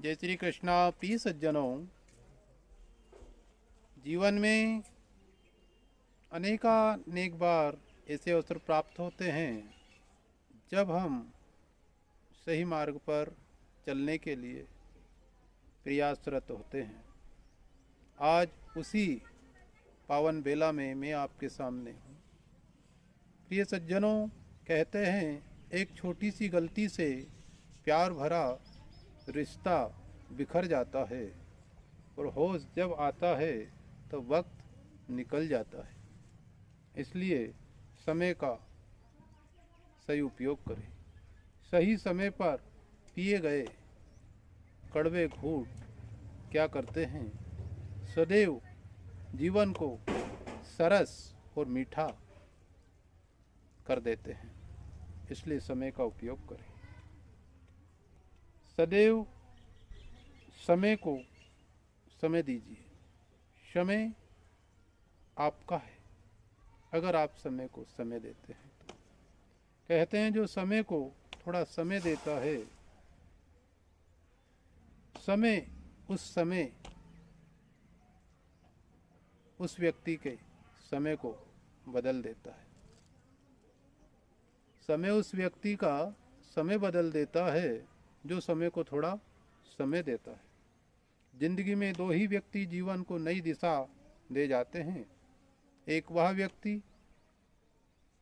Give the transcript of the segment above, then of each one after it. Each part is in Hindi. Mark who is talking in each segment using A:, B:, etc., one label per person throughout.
A: जय श्री कृष्णा। प्रिय सज्जनों, जीवन में अनेक बार ऐसे अवसर प्राप्त होते हैं जब हम सही मार्ग पर चलने के लिए प्रयासरत होते हैं। आज उसी पावन बेला में मैं आपके सामने हूँ। प्रिय सज्जनों, कहते हैं एक छोटी सी गलती से प्यार भरा रिश्ता बिखर जाता है और होश जब आता है तो वक्त निकल जाता है। इसलिए समय का सही उपयोग करें। सही समय पर पिए गए कड़वे घूंट क्या करते हैं, सदैव जीवन को सरस और मीठा कर देते हैं। इसलिए समय का उपयोग करें। सदैव समय को समय दीजिए। समय आपका है अगर आप समय को समय देते हैं तो। कहते हैं जो समय को थोड़ा समय देता है, समय उस व्यक्ति के समय को बदल देता है। समय उस व्यक्ति का समय बदल देता है जो समय को थोड़ा समय देता है। जिंदगी में दो ही व्यक्ति जीवन को नई दिशा दे जाते हैं। एक वह व्यक्ति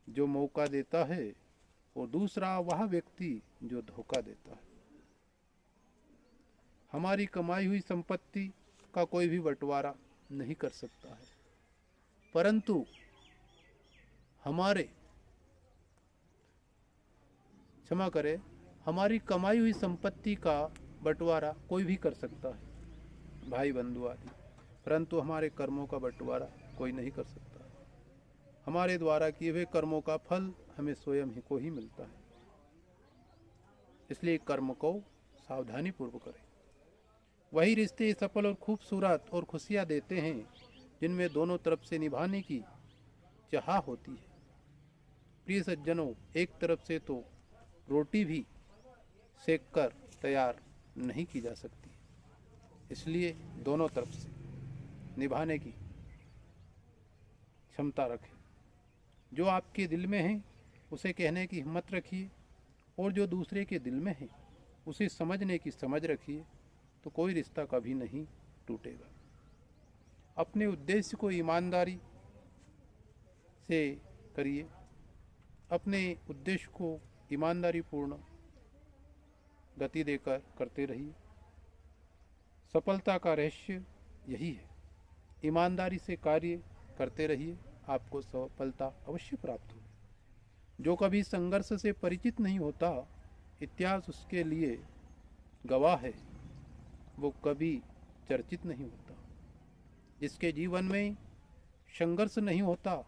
A: जो मौका देता है और दूसरा वह व्यक्ति जो धोखा देता है। हमारी कमाई हुई संपत्ति का कोई भी बंटवारा नहीं कर सकता है, परंतु हमारी कमाई हुई संपत्ति का बंटवारा कोई भी कर सकता है, भाई बंधु आदि, परंतु हमारे कर्मों का बंटवारा कोई नहीं कर सकता। हमारे द्वारा किए हुए कर्मों का फल हमें स्वयं ही को ही मिलता है। इसलिए कर्म को सावधानी पूर्वक करें। वही रिश्ते सफल और खूबसूरत और खुशियाँ देते हैं जिनमें दोनों तरफ से निभाने की चाह होती है। प्रिय सज्जनों, एक तरफ से तो रोटी भी सेक कर तैयार नहीं की जा सकती, इसलिए दोनों तरफ से निभाने की क्षमता रखें। जो आपके दिल में है उसे कहने की हिम्मत रखिए और जो दूसरे के दिल में है उसे समझने की समझ रखिए, तो कोई रिश्ता कभी नहीं टूटेगा। अपने उद्देश्य को ईमानदारी से करिए। अपने उद्देश्य को ईमानदारी पूर्ण गति देकर करते रहिए। सफलता का रहस्य यही है। ईमानदारी से कार्य करते रहिए, आपको सफलता अवश्य प्राप्त होगी। जो कभी संघर्ष से परिचित नहीं होता, इतिहास उसके लिए गवाह है, वो कभी चर्चित नहीं होता। जिसके जीवन में संघर्ष नहीं होता,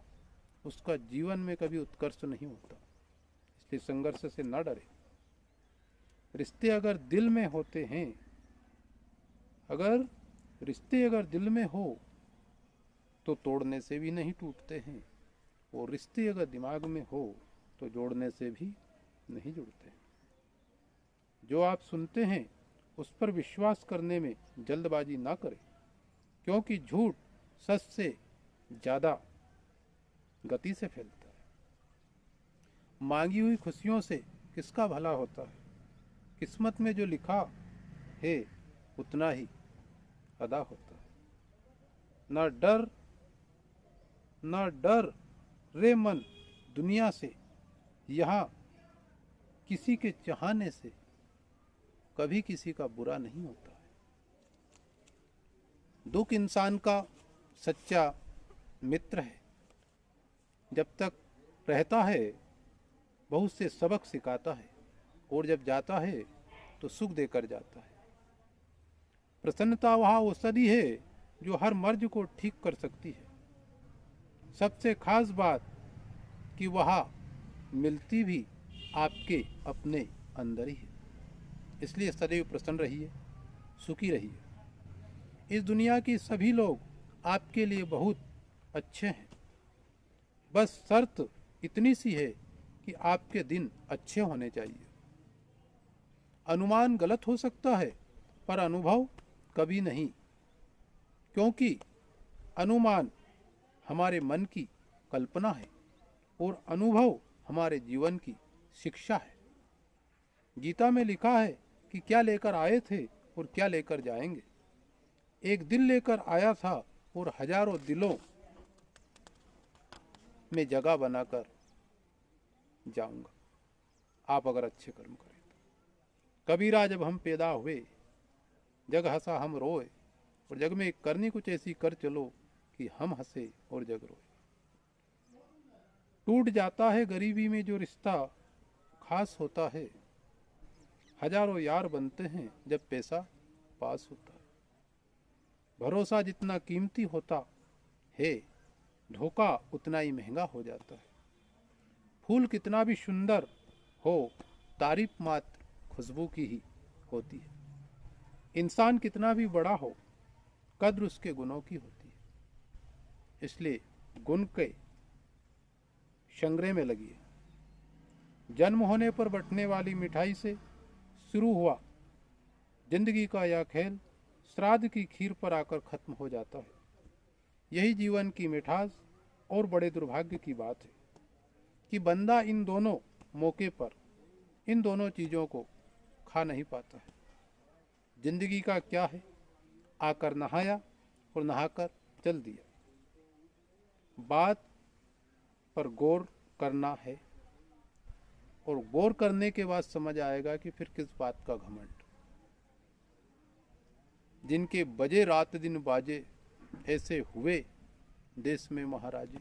A: उसका जीवन में कभी उत्कर्ष नहीं होता। इसलिए संघर्ष से न डरे। रिश्ते अगर दिल में होते हैं, अगर दिल में हो तो तोड़ने से भी नहीं टूटते हैं, और रिश्ते अगर दिमाग में हो तो जोड़ने से भी नहीं जुड़ते। जो आप सुनते हैं उस पर विश्वास करने में जल्दबाजी ना करें, क्योंकि झूठ सच से ज़्यादा गति से फैलता है। मांगी हुई खुशियों से किसका भला होता है। किस्मत में जो लिखा है उतना ही अदा होता है। न डर रे मन दुनिया से, यहाँ किसी के चाहने से कभी किसी का बुरा नहीं होता है। दुख इंसान का सच्चा मित्र है। जब तक रहता है बहुत से सबक सिखाता है, और जब जाता है तो सुख देकर जाता है। प्रसन्नता वह औषधि है जो हर मर्ज को ठीक कर सकती है। सबसे खास बात कि वह मिलती भी आपके अपने अंदर ही है। इसलिए सदैव प्रसन्न रहिए, सुखी रहिए। इस दुनिया के सभी लोग आपके लिए बहुत अच्छे हैं। बस शर्त इतनी सी है कि आपके दिन अच्छे होने चाहिए। अनुमान गलत हो सकता है, पर अनुभव कभी नहीं, क्योंकि अनुमान हमारे मन की कल्पना है और अनुभव हमारे जीवन की शिक्षा है। गीता में लिखा है कि क्या लेकर आए थे और क्या लेकर जाएंगे। एक दिल लेकर आया था और हजारों दिलों में जगह बनाकर जाऊंगा, आप अगर अच्छे कर्म करें तो। कबीरा जब हम पैदा हुए, जग हंसा हम रोए, और जग में करनी कुछ ऐसी कर चलो कि हम हंसे और जग रोए। टूट जाता है गरीबी में जो रिश्ता खास होता है, हजारों यार बनते हैं जब पैसा पास होता है। भरोसा जितना कीमती होता है, धोखा उतना ही महंगा हो जाता है। फूल कितना भी सुंदर हो, तारीफ मात्र खुशबू की ही होती है। इंसान कितना भी बड़ा हो, कद्र उसके गुणों की होती है। इसलिए गुण के संग्रह में लगिए। जन्म होने पर बंटने वाली मिठाई से शुरू हुआ जिंदगी का यह खेल श्राद्ध की खीर पर आकर खत्म हो जाता है। यही जीवन की मिठास और बड़े दुर्भाग्य की बात है कि बंदा इन दोनों मौके पर इन दोनों चीज़ों को खा नहीं पाता है। जिंदगी का क्या है, आकर नहाया और नहाकर चल दिया। बात पर गौर करना है और गौर करने के बाद समझ आएगा कि फिर किस बात का घमंड। जिनके बजे रात दिन बाजे, ऐसे हुए देश में महाराजे,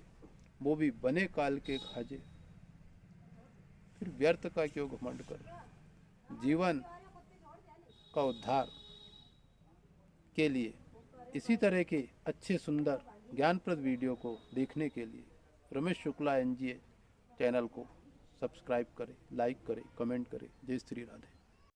A: वो भी बने काल के खाजे। फिर व्यर्थ का क्यों घमंड कर। जीवन का उद्धार के लिए इसी तरह के अच्छे सुंदर ज्ञानप्रद वीडियो को देखने के लिए रमेश शुक्ला NGA चैनल को सब्सक्राइब करें, लाइक करें, कमेंट करें। जय श्री राधे।